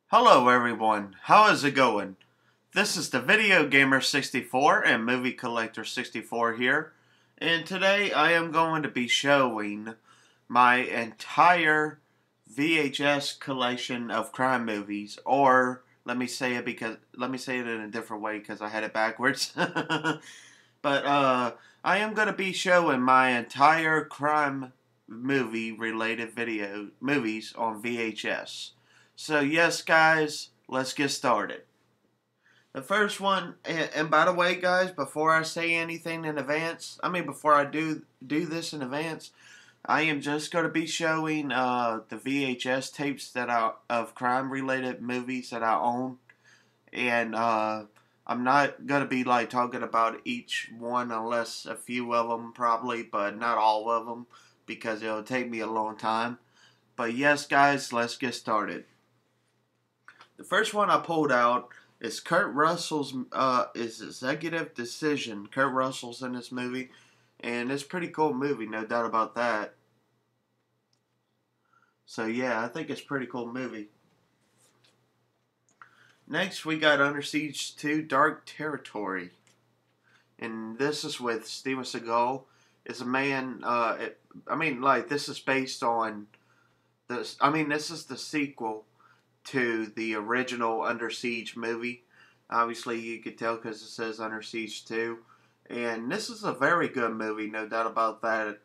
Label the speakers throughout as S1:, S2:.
S1: Hello everyone, how is it going? This is the Video Gamer 64 and Movie Collector 64 here, and today I am going to be showing my entire VHS collection of crime movies, or let me say it in a different way because I had it backwards. But I am going to be showing my entire crime movie related movies on VHS. So yes, guys, let's get started. The first one, and by the way, guys, before I say anything in advance, before I do this in advance, I am just going to be showing the VHS tapes of crime-related movies that I own, and I'm not going to be like talking about each one unless a few of them probably, but not all of them because it'll take me a long time. But yes, guys, let's get started. The first one I pulled out is Kurt Russell's Executive Decision. Kurt Russell's in this movie, and it's a pretty cool movie, no doubt about that. So yeah, I think it's a pretty cool movie. Next, we got Under Siege 2: Dark Territory, and this is with Steven Seagal. It's a man. This is based on this. This is the sequel to the original Under Siege movie. Obviously, you could tell because it says Under Siege 2. And this is a very good movie, no doubt about that.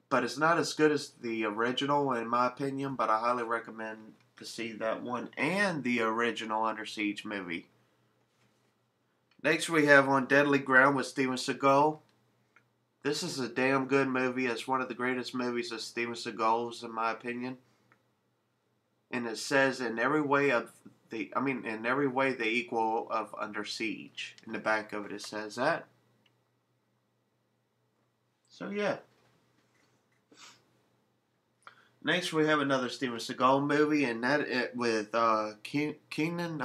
S1: But it's not as good as the original, in my opinion. But I highly recommend to see that one and the original Under Siege movie. Next, we have On Deadly Ground with Steven Seagal. This is a damn good movie. It's one of the greatest movies of Steven Seagal's, in my opinion. And it says in every way the equal of Under Siege. In the back of it, it says that. So yeah. Next, we have another Steven Seagal movie, and with Keenan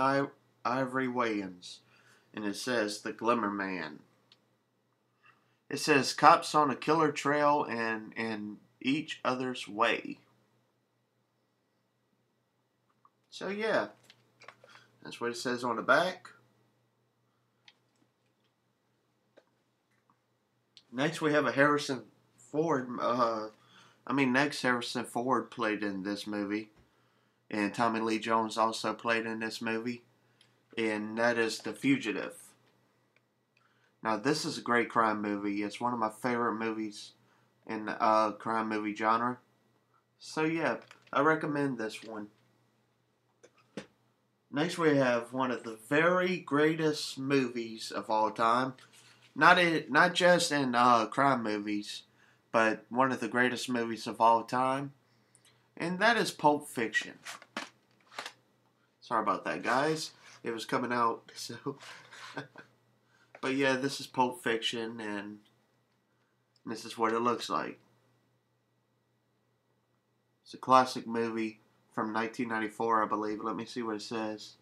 S1: Ivory Wayans, and it says The Glimmer Man. It says cops on a killer trail and in each other's way. So yeah, that's what it says on the back. Next we have a Harrison Ford. Harrison Ford played in this movie, and Tommy Lee Jones also played in this movie, and that is The Fugitive. Now this is a great crime movie. It's one of my favorite movies in the crime movie genre. So yeah, I recommend this one. Next we have one of the very greatest movies of all time. Not just in crime movies, but one of the greatest movies of all time. And that is Pulp Fiction. Sorry about that, guys. It was coming out, so... But yeah, this is Pulp Fiction, and this is what it looks like. It's a classic movie from 1994, I believe. Let me see what it says.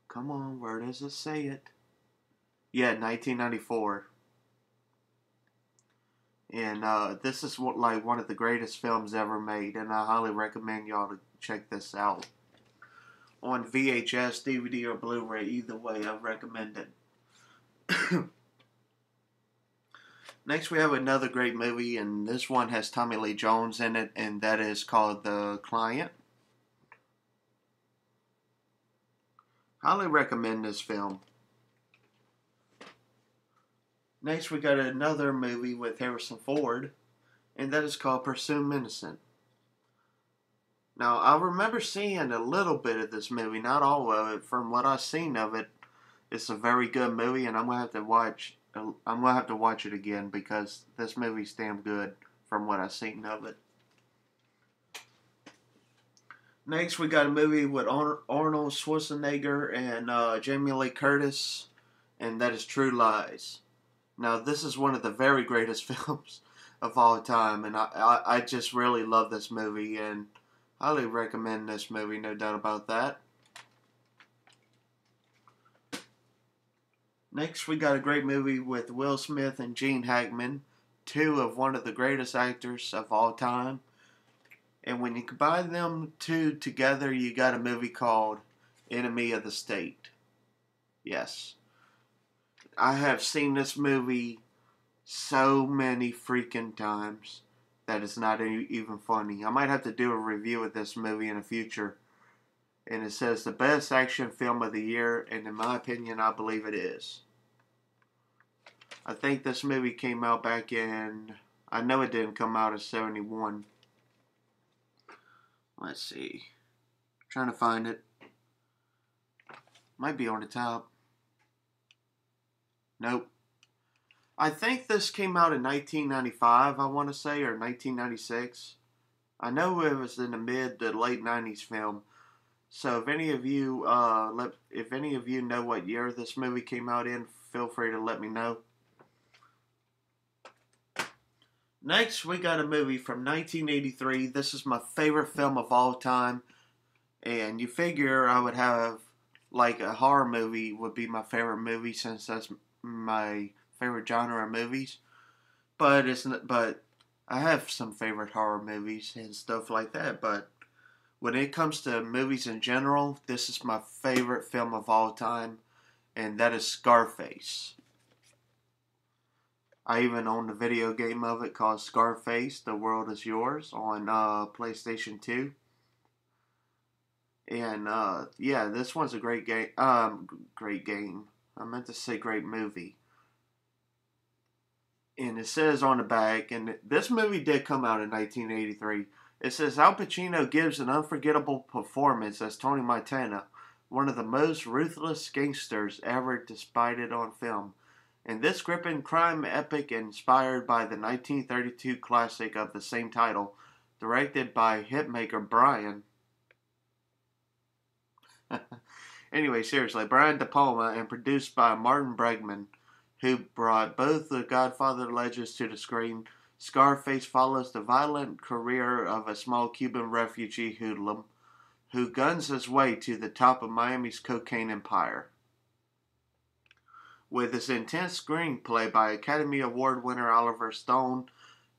S1: Come on, where does it say it? Yeah, 1994. And this is one of the greatest films ever made, and I highly recommend y'all to check this out. On VHS, DVD, or Blu-ray, either way, I recommend it. Next, we have another great movie, and this one has Tommy Lee Jones in it, and that is called The Client. Highly recommend this film. Next, we got another movie with Harrison Ford, and that is called Presumed Innocent. Now, I remember seeing a little bit of this movie, not all of it. From what I've seen of it, it's a very good movie, and I'm gonna have to watch it again because this movie's damn good from what I've seen of it. Next, we got a movie with Arnold Schwarzenegger and Jamie Lee Curtis, and that is True Lies. Now, this is one of the very greatest films of all time, and I just really love this movie, and highly recommend this movie, no doubt about that. Next, we got a great movie with Will Smith and Gene Hackman, two of one of the greatest actors of all time. And when you combine them two together, you got a movie called Enemy of the State. Yes. I have seen this movie so many freaking times that it's not even funny. I might have to do a review of this movie in the future. And it says the best action film of the year, and in my opinion, I believe it is. I think this movie came out back in, I know it didn't come out in 71. Let's see. I'm trying to find it. Might be on the top. Nope. I think this came out in 1995, I want to say, or 1996. I know it was in the mid to late 90s film. So if any of you know what year this movie came out in, feel free to let me know. Next, we got a movie from 1983. This is my favorite film of all time. And you figure I would have, like, a horror movie would be my favorite movie, since that's my favorite genre of movies. But I have some favorite horror movies and stuff like that. But when it comes to movies in general, this is my favorite film of all time. And that is Scarface. I even own a video game of it called Scarface, The World Is Yours, on PlayStation 2. And, yeah, this one's a great game. Great game. I meant to say great movie. And it says on the back, and this movie did come out in 1983. It says, Al Pacino gives an unforgettable performance as Tony Montana, one of the most ruthless gangsters ever displayed on film. And this gripping crime epic, inspired by the 1932 classic of the same title, directed by hitmaker Brian. Anyway, seriously, Brian De Palma, and produced by Martin Bregman, who brought both the Godfather legends to the screen. Scarface follows the violent career of a small Cuban refugee hoodlum who guns his way to the top of Miami's cocaine empire. With his intense screenplay by Academy Award winner Oliver Stone,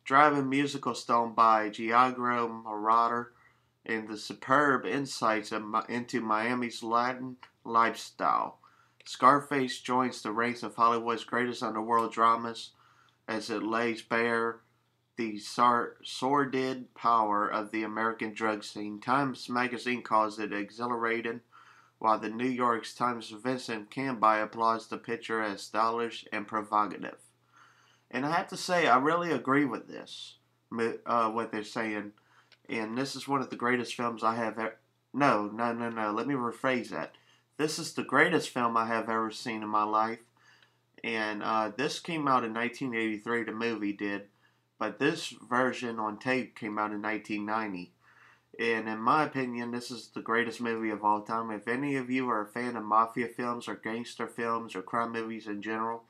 S1: driving musical stone by Giacomo Moroder, and the superb insights into Miami's Latin lifestyle, Scarface joins the ranks of Hollywood's greatest underworld dramas as it lays bare the sordid power of the American drug scene. Times magazine calls it exhilarating, while the New York Times' Vincent Canby applauds the picture as stylish and provocative. And I have to say, I really agree with this, what they're saying. And this is one of the greatest films I have ever... No. Let me rephrase that. This is the greatest film I have ever seen in my life. And this came out in 1983, the movie did. But this version on tape came out in 1990. And in my opinion, this is the greatest movie of all time. If any of you are a fan of mafia films or gangster films or crime movies in general,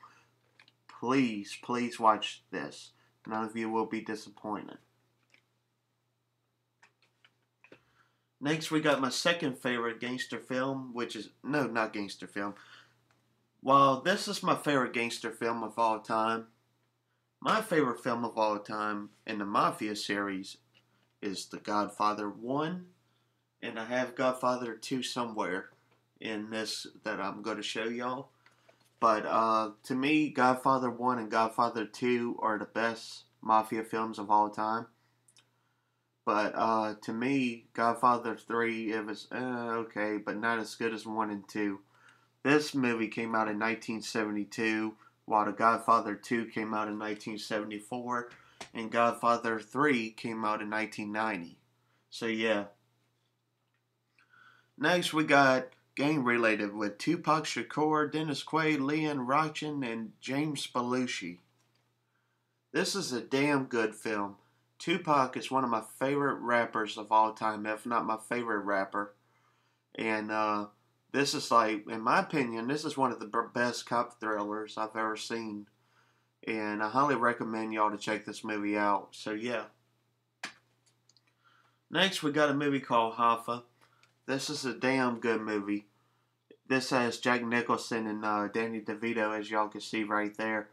S1: please watch this. None of you will be disappointed. Next, we got my second favorite gangster film, which is... No, not gangster film. While this is my favorite gangster film of all time, my favorite film of all time in the Mafia series is The Godfather 1, and I have Godfather 2 somewhere in this that I'm going to show y'all. But to me, Godfather 1 and Godfather 2 are the best Mafia films of all time. But to me, Godfather 3, it was okay, but not as good as 1 and 2. This movie came out in 1972, while The Godfather 2 came out in 1974, and Godfather 3 came out in 1990. So yeah. Next, we got gang-related with Tupac Shakur, Dennis Quaid, Leon Rochin, and James Belushi. This is a damn good film. Tupac is one of my favorite rappers of all time, if not my favorite rapper. And this is like, in my opinion, this is one of the best cop thrillers I've ever seen. And I highly recommend y'all to check this movie out. So yeah. Next, we got a movie called Hoffa. This is a damn good movie. This has Jack Nicholson and Danny DeVito, as y'all can see right there.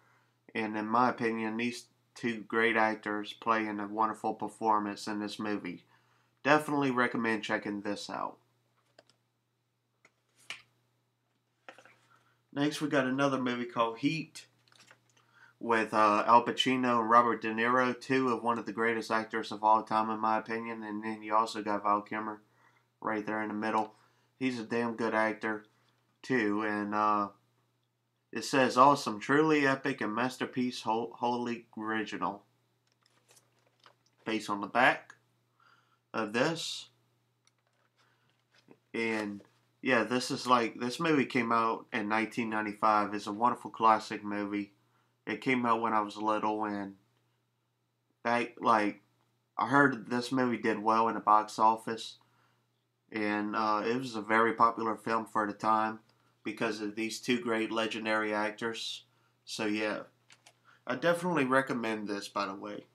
S1: And in my opinion, these two great actors playing a wonderful performance in this movie. Definitely recommend checking this out. Next, we got another movie called Heat with Al Pacino and Robert De Niro, two of one of the greatest actors of all time, in my opinion. And then you also got Val Kilmer right there in the middle. He's a damn good actor, too. And it says awesome, truly epic, and masterpiece, wholly original. Based on the back of this. And yeah, this movie came out in 1995. It's a wonderful classic movie. It came out when I was little, and I heard this movie did well in the box office, and it was a very popular film for the time because of these two great legendary actors. So yeah, I definitely recommend this, by the way.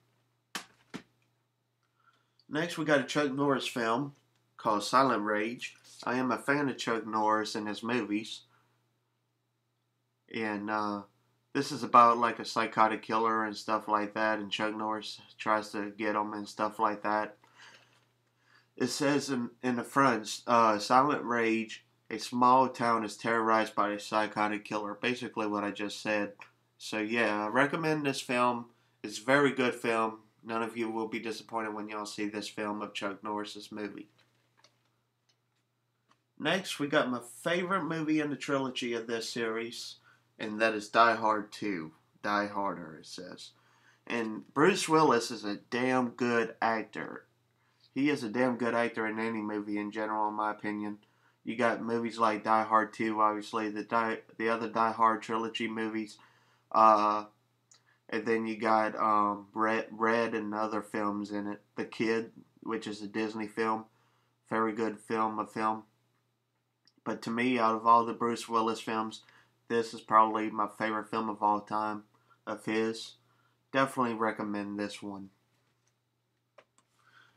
S1: Next, we got a Chuck Norris film called Silent Rage. I am a fan of Chuck Norris and his movies. And this is about like a psychotic killer and stuff like that. And Chuck Norris tries to get him and stuff like that. It says in the front, Silent Rage, a small town is terrorized by a psychotic killer. Basically what I just said. So yeah, I recommend this film. It's a very good film. None of you will be disappointed when y'all see this film of Chuck Norris's movie. Next, we got my favorite movie in the trilogy of this series, and that is Die Hard 2. Die Harder, it says. And Bruce Willis is a damn good actor. He is a damn good actor in any movie in general, in my opinion. You got movies like Die Hard 2, obviously, the other Die Hard trilogy movies. And then you got Red and other films in it. The Kid, which is a Disney film. Very good film. But to me, out of all the Bruce Willis films, this is probably my favorite film of all time of his. Definitely recommend this one.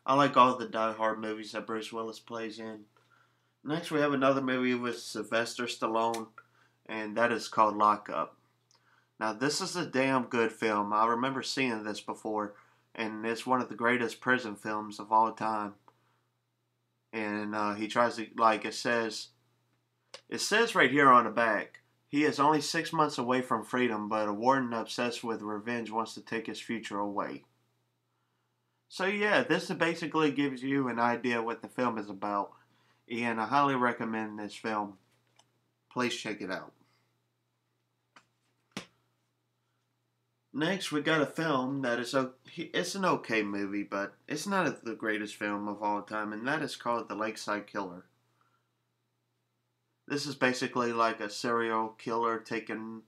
S1: I like all the Die Hard movies that Bruce Willis plays in. Next, we have another movie with Sylvester Stallone, and that is called Lock Up. Now, this is a damn good film. I remember seeing this before, and it's one of the greatest prison films of all time. And he tries to, like it says right here on the back, he is only 6 months away from freedom, but a warden obsessed with revenge wants to take his future away. So yeah, this basically gives you an idea what the film is about, and I highly recommend this film. Please check it out. Next, we got a film that it's an okay movie, but it's not the greatest film of all time, and that is called The Lakeside Killer. This is basically like a serial killer taking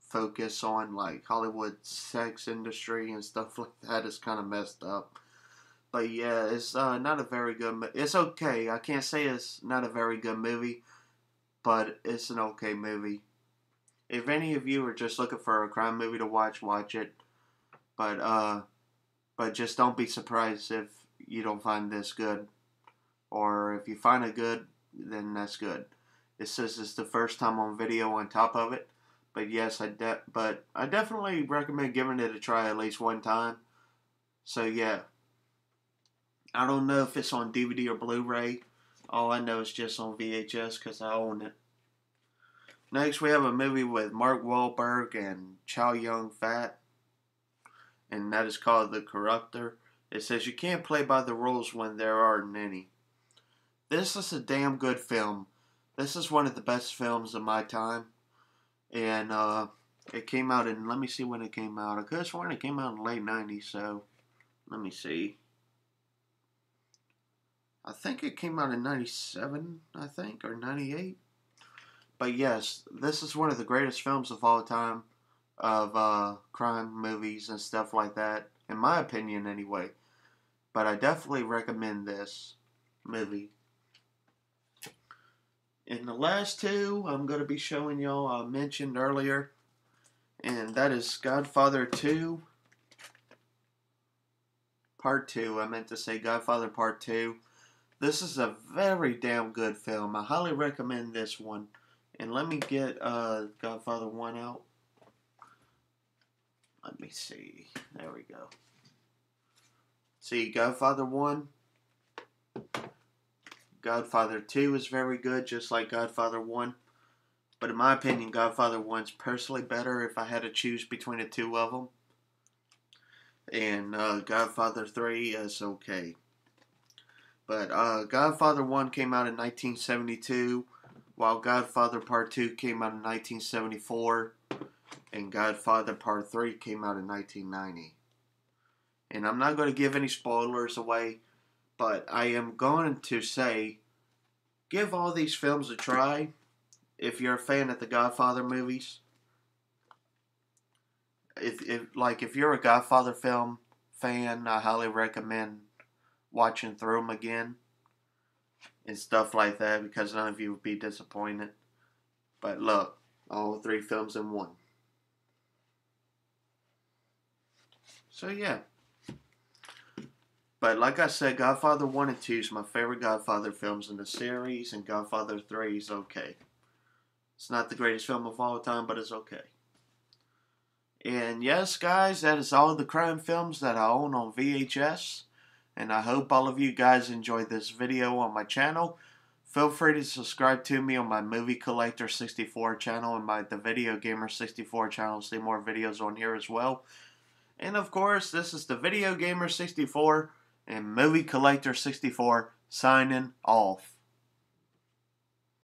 S1: focus on like Hollywood sex industry and stuff like that. It's kind of messed up. But yeah, it's not a very good it's okay. I can't say it's not a very good movie, but it's an okay movie. If any of you are just looking for a crime movie to watch it. But just don't be surprised if you don't find this good. Or if you find it good, then that's good. It says it's the first time on video on top of it. But yes, I definitely recommend giving it a try at least one time. So yeah. I don't know if it's on DVD or Blu-ray. All I know is just on VHS because I own it. Next, we have a movie with Mark Wahlberg and Chow Yun-fat, and that is called The Corruptor. It says you can't play by the rules when there aren't any. This is a damn good film. This is one of the best films of my time, and it came out in, let me see when it came out. I could have sworn it came out in the late 90s, so let me see. I think it came out in 97, I think, or 98. But yes, this is one of the greatest films of all time of crime movies and stuff like that, in my opinion anyway. But I definitely recommend this movie. And the last two I'm going to be showing y'all I mentioned earlier, and that is Godfather 2, Part 2. I meant to say Godfather Part 2. This is a very damn good film. I highly recommend this one. And let me get Godfather 1 out. Let me see. There we go. See, Godfather 1. Godfather 2 is very good, just like Godfather 1. But in my opinion, Godfather 1's personally better if I had to choose between the two of them. And Godfather 3 is okay. But Godfather 1 came out in 1972, while Godfather Part 2 came out in 1974, and Godfather Part 3 came out in 1990. And I'm not going to give any spoilers away, but I am going to say, give all these films a try if you're a fan of the Godfather movies. If you're a Godfather film fan, I highly recommend watching through them again and stuff like that, because none of you would be disappointed. But look, all three films in one. So yeah. But like I said, Godfather 1 and 2 is my favorite Godfather films in the series, and Godfather 3 is okay. It's not the greatest film of all time, but it's okay. And yes, guys, that is all the crime films that I own on VHS. And I hope all of you guys enjoyed this video on my channel. Feel free to subscribe to me on my Movie Collector 64 channel and the Video Gamer 64 channel to see more videos on here as well. And of course, this is the Video Gamer 64 and Movie Collector 64 signing off.